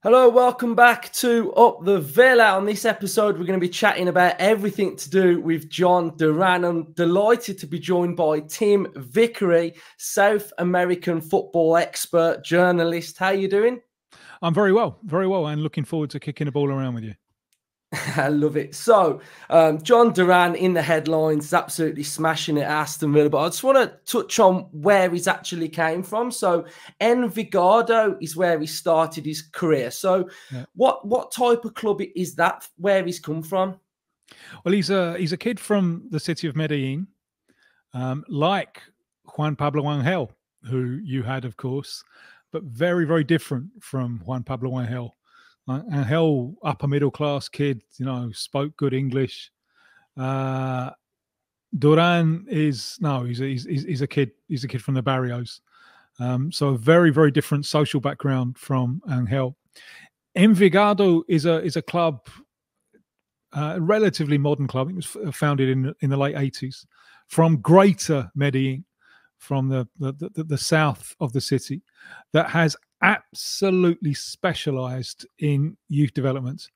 Hello, welcome back to Up the Villa. On this episode, we're going to be chatting about everything to do with Jhon Duran. I'm delighted to be joined by Tim Vickery, South American football expert, journalist. How are you doing? I'm very well, and looking forward to kicking the ball around with you. I love it. So, Jhon Duran in the headlines, absolutely smashing it at Aston Villa. But I just want to touch on where he's actually came from. So, Envigado is where he started his career. So, what type of club is that? Where he's come from? Well, he's a kid from the city of Medellin, like Juan Pablo Angel, who you had, of course, but very, very different from Juan Pablo Angel. Angel, upper middle class kid, spoke good English. Duran he's a kid. He's a kid from the barrios. So a very, very different social background from Angel. Envigado is a club, a relatively modern club. It was founded in the late 80s from Greater Medellin, from the south of the city, that has absolutely specialized in youth development.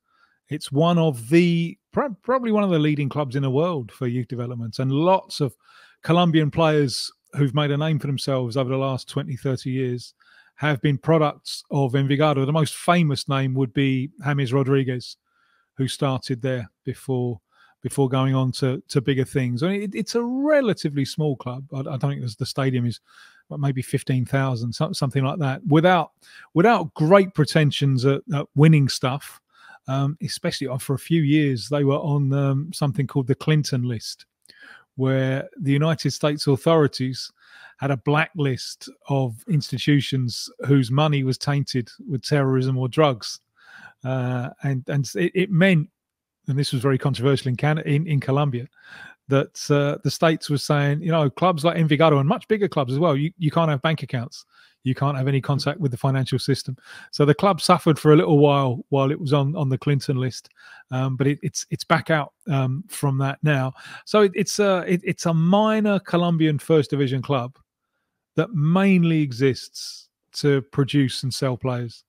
It's one of the probably one of the leading clubs in the world for youth development, and lots of Colombian players who've made a name for themselves over the last 20-30 years have been products of Envigado. The most famous name would be James Rodriguez, who started there before going on to bigger things. I mean, it's a relatively small club. I don't think the stadium is maybe 15,000, something like that, without great pretensions at winning stuff. Especially for a few years, they were on something called the Clinton list, where the United States authorities had a blacklist of institutions whose money was tainted with terrorism or drugs. And it meant, and this was very controversial in Colombia, that the states were saying, clubs like Envigado and much bigger clubs as well, you can't have bank accounts, you can't have any contact with the financial system. So the club suffered for a little while it was on the Clinton list, but it's back out from that now. So it's a minor Colombian first division club that mainly exists to produce and sell players.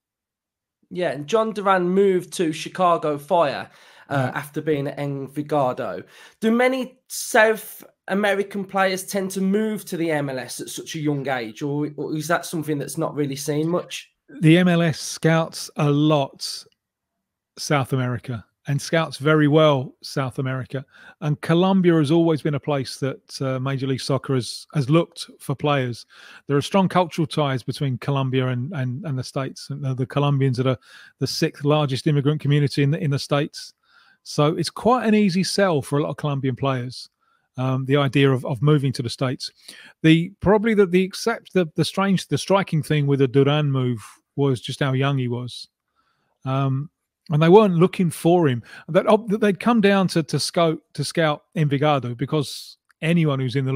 Yeah, and Jhon Duran moved to Chicago Fire after being at Envigado. Do many South American players tend to move to the MLS at such a young age, or is that something that's not really seen much? The MLS scouts a lot South America, and scouts very well South America. And Colombia has always been a place that Major League Soccer has looked for players. There are strong cultural ties between Colombia and the States. The Colombians are the sixth largest immigrant community in the States. So it's quite an easy sell for a lot of Colombian players, the idea of moving to the States. The striking thing with the Duran move was just how young he was. And they weren't looking for him. They'd come down to scout Envigado, because anyone who's on the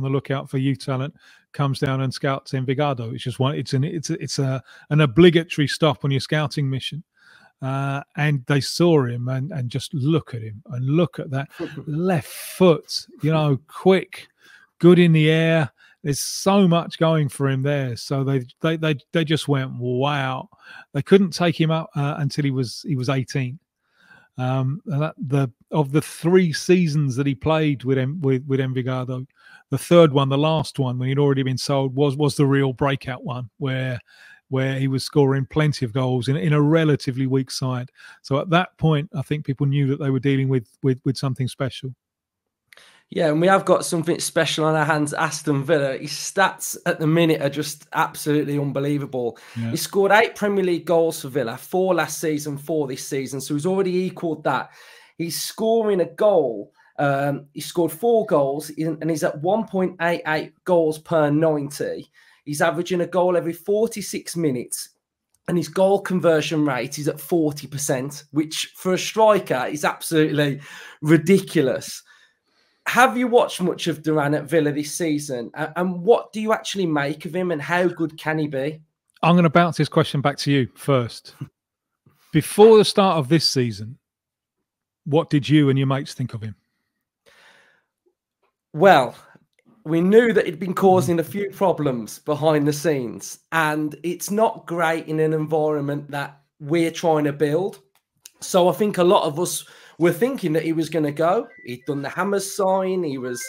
lookout for youth talent comes down and scouts Envigado. It's just it's an obligatory stop on your scouting mission. And they saw him and just look at him and look at that left foot, quick, good in the air. There's so much going for him there. So they just went, wow. They couldn't take him up until he was 18. Of the 3 seasons that he played with Envigado, the third one, the last one, when he'd already been sold, was the real breakout one, where he was scoring plenty of goals in a relatively weak side. So at that point, I think people knew that they were dealing with something special. Yeah, and we have got something special on our hands, Aston Villa. His stats at the minute are just absolutely unbelievable. Yeah. He scored 8 Premier League goals for Villa, 4 last season, 4 this season. So he's already equalled that. He's scoring a goal. He scored 4 goals, and he's at 1.88 goals per 90. He's averaging a goal every 46 minutes. And his goal conversion rate is at 40%, which for a striker is absolutely ridiculous. Have you watched much of Duran at Villa this season? And what do you actually make of him, and how good can he be? I'm going to bounce this question back to you first. Before the start of this season, what did you and your mates think of him? Well, we knew that he'd been causing a few problems behind the scenes, and it's not great in an environment that we're trying to build. So I think a lot of us were thinking that he was going to go. He'd done the Hammers sign. He was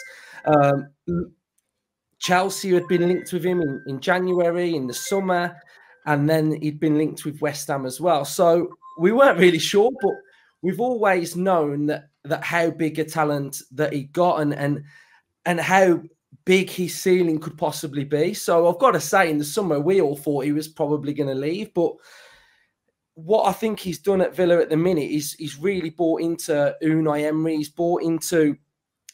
Chelsea had been linked with him in January, in the summer, and then he'd been linked with West Ham as well. So we weren't really sure, but we've always known that how big a talent that he got and how big his ceiling could possibly be. So I've got to say, in the summer, we all thought he was probably going to leave. But what I think he's done at Villa at the minute is he's really bought into Unai Emery. He's bought into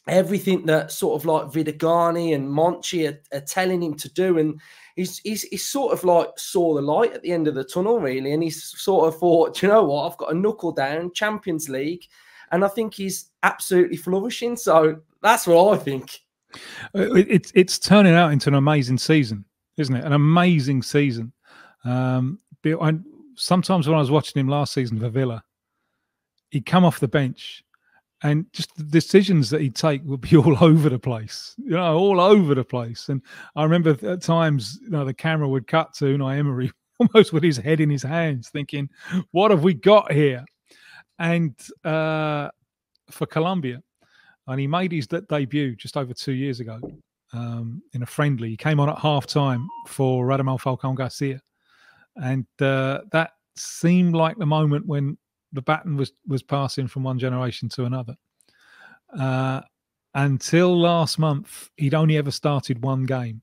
everything that sort of like Vidagani and Monchi are telling him to do. And he's sort of like saw the light at the end of the tunnel, really. And he's sort of thought, do you know what? I've got a knuckle down, Champions League. And I think he's absolutely flourishing. So that's what I think. It's turning out into an amazing season, isn't it? An amazing season. Sometimes when I was watching him last season for Villa, he'd come off the bench and just the decisions that he'd take would be all over the place, all over the place. And I remember at times, the camera would cut to Unai Emery almost with his head in his hands thinking, what have we got here? And for Colombia, and he made his debut just over 2 years ago in a friendly. He came on at half-time for Radamel Falcón Garcia. And that seemed like the moment when the baton was passing from one generation to another. Until last month, he'd only ever started one game.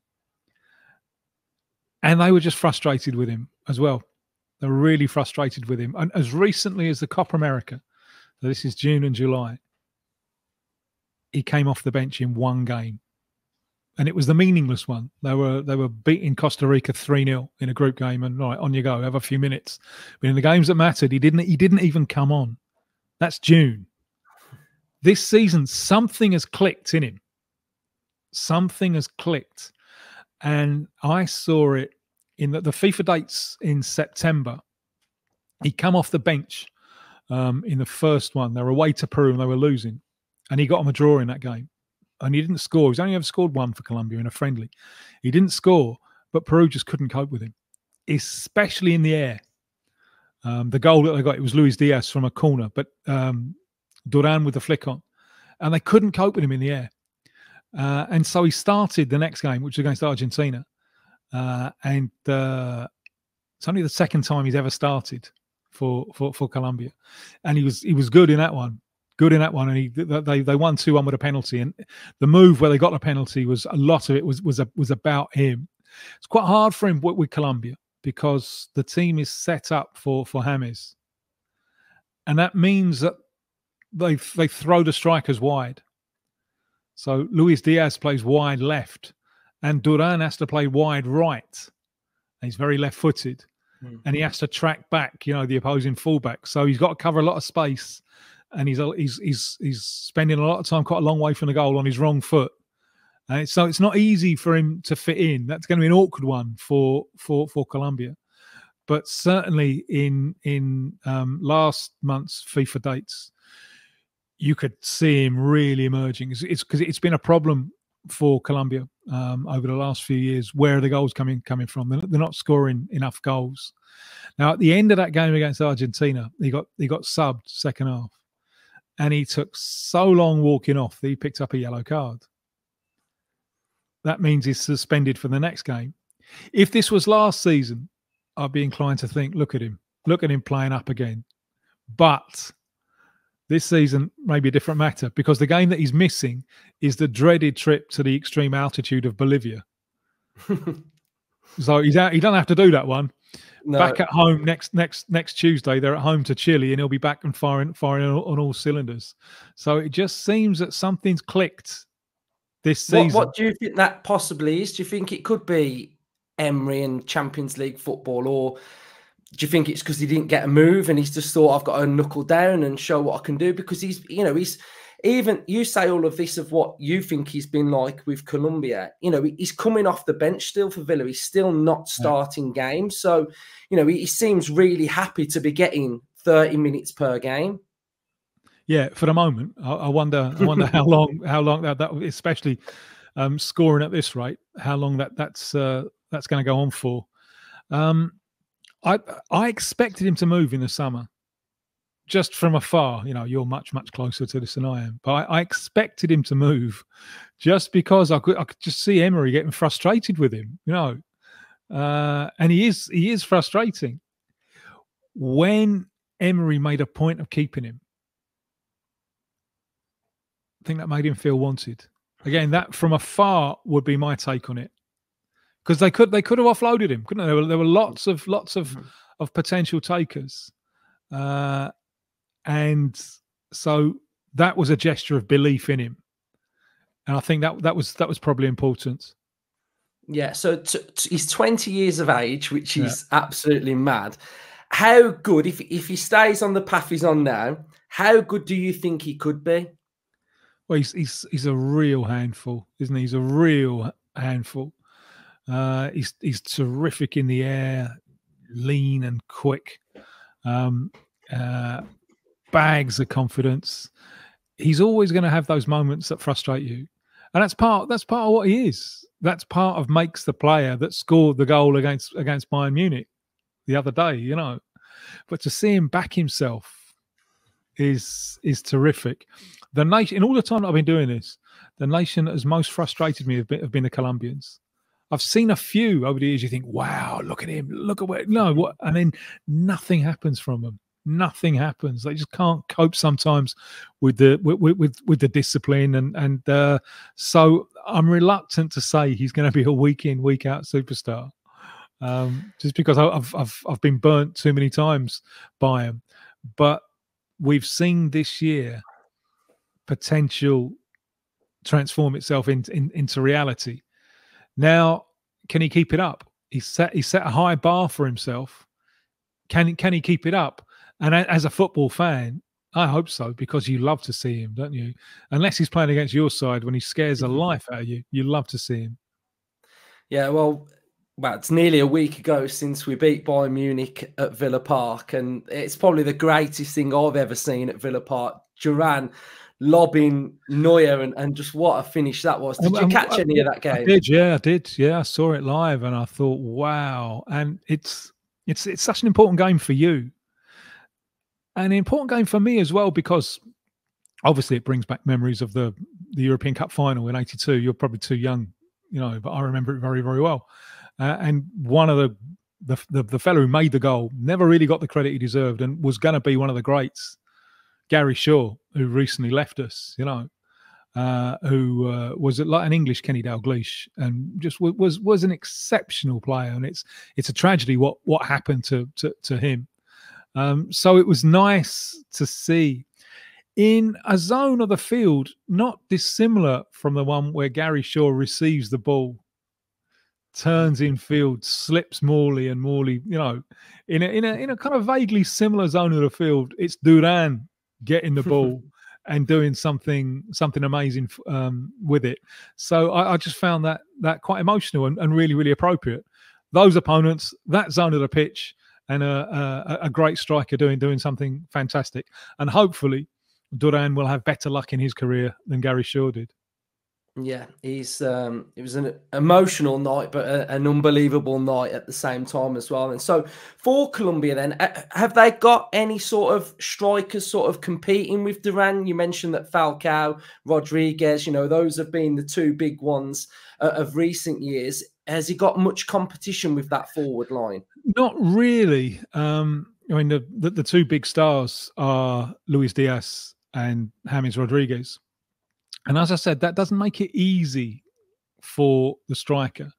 And they were just frustrated with him as well. They were really frustrated with him. And as recently as the Copa America, so this is June and July, he came off the bench in one game. And it was the meaningless one. They were beating Costa Rica 3-0 in a group game, and right, on you go, have a few minutes. But in the games that mattered, he didn't even come on. That's June. This season, something has clicked in him. Something has clicked. And I saw it in the FIFA dates in September. He come off the bench in the first one. They were away to Peru and they were losing. And he got them a draw in that game. And he didn't score. He's only ever scored one for Colombia in a friendly. He didn't score, but Peru just couldn't cope with him, especially in the air. The goal that they got, it was Luis Diaz from a corner, but Duran with the flick on. And they couldn't cope with him in the air. And so he started the next game, which was against Argentina. And it's only the second time he's ever started for Colombia. And he was good in that one. Good in that one, and they won 2-1 with a penalty. And the move where they got the penalty was a lot of it was about him. It's quite hard for him with Colombia because the team is set up for James, and that means that they throw the strikers wide. So Luis Diaz plays wide left, and Duran has to play wide right. And he's very left-footed, and he has to track back, the opposing fullback. So he's got to cover a lot of space. And he's spending a lot of time quite a long way from the goal on his wrong foot. So it's not easy for him to fit in. That's going to be an awkward one for Colombia. But certainly in last month's FIFA dates, you could see him really emerging. It's because it's been a problem for Colombia over the last few years. Where are the goals coming from? They're not scoring enough goals. Now, at the end of that game against Argentina, he got subbed second half. And he took so long walking off that he picked up a yellow card. That means he's suspended for the next game. If this was last season, I'd be inclined to think, look at him playing up again. But this season may be a different matter because the game that he's missing is the dreaded trip to the extreme altitude of Bolivia. So he's out. He doesn't have to do that one. No. Back at home next Tuesday, they're at home to Chile, and he'll be back and firing on all cylinders. So it just seems that something's clicked this season. What do you think that possibly is? Do you think it could be Emery and Champions League football, or do you think it's because he didn't get a move and he's just thought, I've got to knuckle down and show what I can do? Because he's even, you say all of this of what you think he's been like with Colombia, he's coming off the bench still for Villa. He's still not starting games. So, he seems really happy to be getting 30 minutes per game. Yeah, for the moment. I wonder how long that especially scoring at this rate, how long that's going to go on for. I expected him to move in the summer, just from afar. You know, you're much closer to this than I am, but I expected him to move, just because I could just see Emery getting frustrated with him. You know, and he is frustrating. When Emery made a point of keeping him, I think that made him feel wanted. Again, that from afar would be my take on it. Because they could have offloaded him, couldn't they? There were lots of potential takers, and so that was a gesture of belief in him, and I think that was probably important. Yeah. So he's 20 years of age, which is absolutely mad. How good, if he stays on the path he's on now, how good do you think he could be? Well, he's a real handful, isn't he? He's a real handful. He's terrific in the air, lean and quick, bags of confidence. He's always going to have those moments that frustrate you, and that's part of what he is. That's part of makes the player that scored the goal against Bayern Munich the other day, you know. But to see him back himself is terrific. The nation, in all the time that I've been doing this, the nation that has most frustrated me have been the Colombians. I've seen a few over the years. You think, wow, look at him, look at what, and then nothing happens from them. Nothing happens. They just can't cope sometimes with the discipline, and so I'm reluctant to say he's going to be a week in, week out superstar, just because I've been burnt too many times by him. But we've seen this year potential transform itself into reality. Now, can he keep it up? He set a high bar for himself. Can he keep it up? And as a football fan, I hope so, because you love to see him, don't you? Unless he's playing against your side when he scares the life out of you, you love to see him. Yeah, well, it's nearly a week ago since we beat Bayern Munich at Villa Park, and it's probably the greatest thing I've ever seen at Villa Park. Duran lobbing Neuer, and just what a finish that was. Did you catch any of that game? I did. Yeah, I saw it live, and I thought, wow. And it's such an important game for you, and an important game for me as well, because obviously it brings back memories of the European Cup final in '82. You're probably too young, you know, but I remember it very, very well. And one of the fellow who made the goal never really got the credit he deserved, and was going to be one of the greats, Gary Shaw, who recently left us, you know, who was like an English Kenny Dalglish, and just was an exceptional player. And it's a tragedy what happened to him. So it was nice to see in a zone of the field not dissimilar from the one where Gary Shaw receives the ball, turns in field, slips Morley, and Morley, you know, in a kind of vaguely similar zone of the field, it's Duran getting the ball and doing something amazing with it. So I just found that quite emotional and really, really appropriate. Those opponents, that zone of the pitch, and a great striker doing something fantastic. And hopefully Duran will have better luck in his career than Gary Shaw did. Yeah, it was an emotional night, but an unbelievable night at the same time as well. And so for Colombia then, have they got any sort of strikers sort of competing with Duran? You mentioned that Falcao, Rodriguez, you know, those have been the two big ones of recent years. Has he got much competition with that forward line? Not really. I mean, the two big stars are Luis Diaz and James Rodriguez. And as I said, that doesn't make it easy for the striker.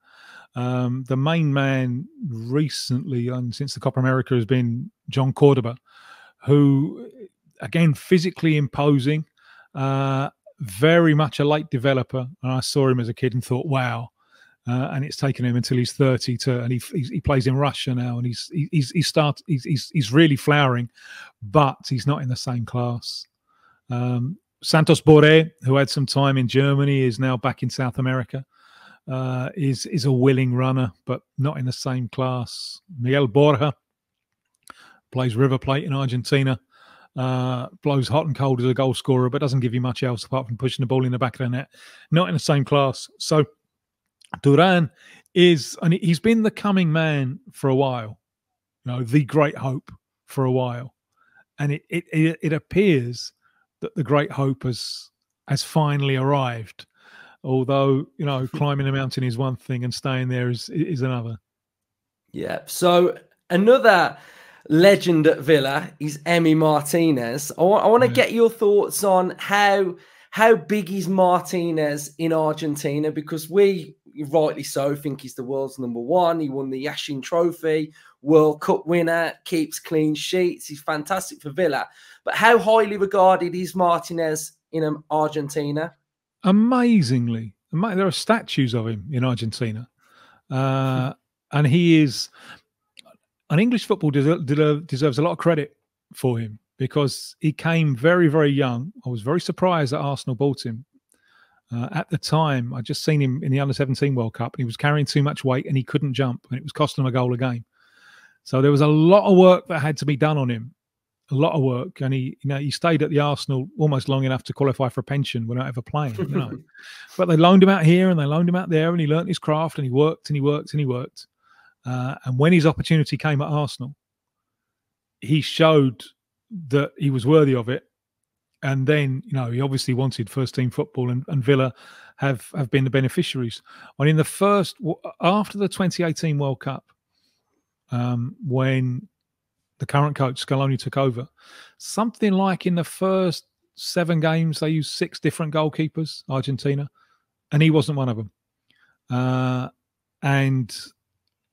The main man recently, and since the Copa America, has been John Cordoba, who, again, physically imposing, very much a late developer. And I saw him as a kid and thought, wow. And it's taken him until he's 30 and he plays in Russia now, and he's really flowering, but he's not in the same class. Santos Borré, who had some time in Germany, is now back in South America. Is a willing runner, but not in the same class. Miguel Borja plays River Plate in Argentina. Blows hot and cold as a goal scorer, but doesn't give you much else apart from pushing the ball in the back of the net. Not in the same class. So Duran is, and he's been the coming man for a while. the great hope for a while, and it appears that the great hope has finally arrived. Although climbing a mountain is one thing, and staying there is another. Yeah. So another legend at Villa is Emi Martinez. I want to get your thoughts on how big is Martinez in Argentina, because we rightly so think he's the world's number one. He won the Yashin Trophy, World Cup winner, keeps clean sheets. He's fantastic for Villa. But how highly regarded is Martinez in Argentina? Amazingly, there are statues of him in Argentina, and he is. And English football deserves a lot of credit for him, because he came very, very young. I was very surprised that Arsenal bought him. At the time, I'd just seen him in the Under-17 World Cup, and he was carrying too much weight and he couldn't jump, and it was costing him a goal a game. So there was a lot of work that had to be done on him, a lot of work. And he stayed at the Arsenal almost long enough to qualify for a pension without ever playing. But they loaned him out here and they loaned him out there, and he learnt his craft, and he worked and he worked and he worked. And when his opportunity came at Arsenal, he showed that he was worthy of it. And then, he obviously wanted first team football, and Villa have been the beneficiaries. And in after the 2018 World Cup, when the current coach Scaloni took over, something like in the first 7 games, they used 6 different goalkeepers, Argentina, and he wasn't one of them. And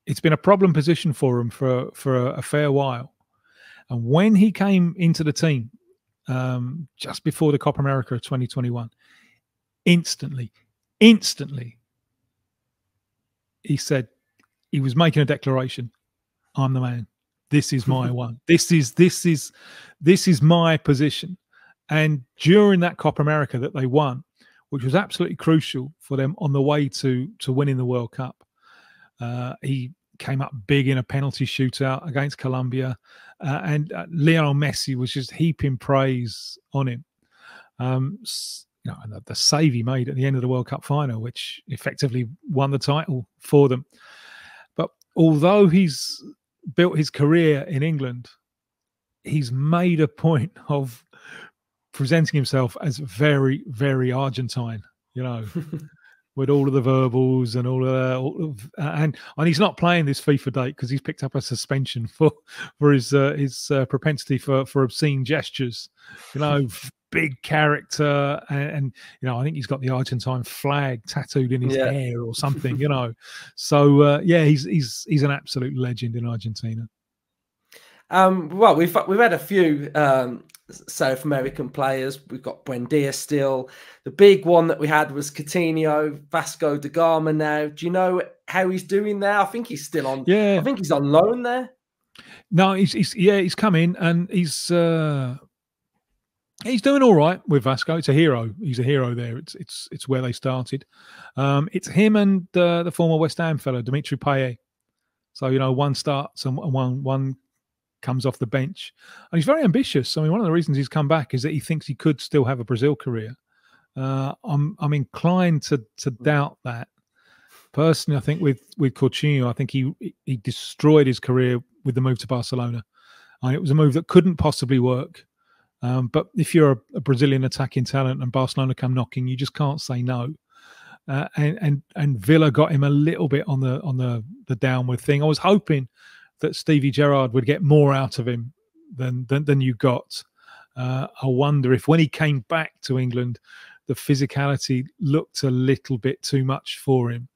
it's been a problem position for him for a fair while. And when he came into the team just before the Copa America of 2021, instantly, he said, he was making a declaration: "I'm the man. This is my one. This is my position." And during that Copa America that they won, which was absolutely crucial for them on the way to winning the World Cup, he came up big in a penalty shootout against Colombia, and Lionel Messi was just heaping praise on him. And the save he made at the end of the World Cup final, which effectively won the title for them. But although he's built his career in England, he's made a point of presenting himself as very, very Argentine, with all of the verbals and and he's not playing this FIFA date because he's picked up a suspension for his propensity for obscene gestures. Big character, and I think he's got the Argentine flag tattooed in his hair or something. So he's an absolute legend in Argentina. Well, we've had a few South American players. We've got Buendia still. The big one that we had was Coutinho, Vasco da Gama now. Do you know how he's doing there? I think he's still on. Yeah, I think he's on loan there. No, he's come in, and he's doing all right with Vasco. It's a hero. He's a hero there. It's where they started. It's him and the former West Ham fellow, Dimitri Payet. So one starts and one comes off the bench, and he's very ambitious. I mean, one of the reasons he's come back is that he thinks he could still have a Brazil career. I'm inclined to doubt that. Personally, I think with Coutinho, I think he destroyed his career with the move to Barcelona. And it was a move that couldn't possibly work. But if you're a Brazilian attacking talent and Barcelona come knocking, you just can't say no. And Villa got him a little bit on the downward thing. I was hoping that Stevie Gerrard would get more out of him than you got. I wonder if when he came back to England, the physicality looked a little bit too much for him.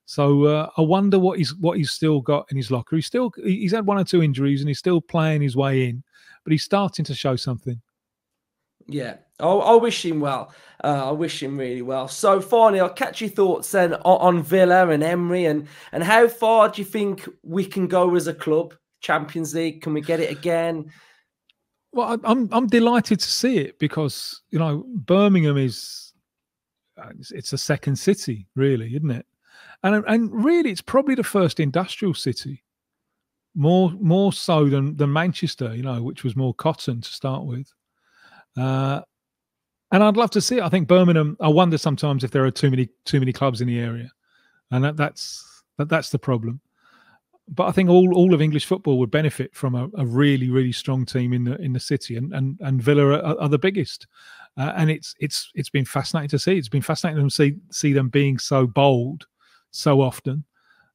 So I wonder what he's still got in his locker. He's had 1 or 2 injuries, and he's still playing his way in, but he's starting to show something. Yeah, I wish him well. I wish him really well. So finally, I'll catch your thoughts then on Villa and Emery, and how far do you think we can go as a club? Champions League, can we get it again? Well, I'm delighted to see it, because Birmingham it's a second city, really, isn't it? And really, it's probably the first industrial city, more so than Manchester, which was more cotton to start with. And I'd love to see it. I think Birmingham, I wonder sometimes if there are too many clubs in the area, and that's the problem. but I think all of English football would benefit from a really, really strong team in the city, and Villa are the biggest. And it's been fascinating to see. It's been fascinating to see them being so bold so often.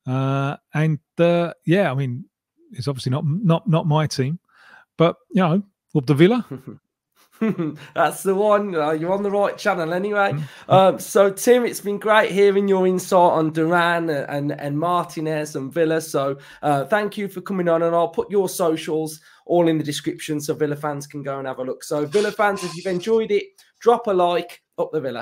Yeah, I mean, it's obviously not my team, but up the Villa. That's the one. You're on the right channel anyway. So Tim, it's been great hearing your insight on Duran and Martinez and Villa. So thank you for coming on, and I'll put your socials all in the description so Villa fans can go and have a look. So Villa fans, if you've enjoyed it, drop a like. Up the Villa.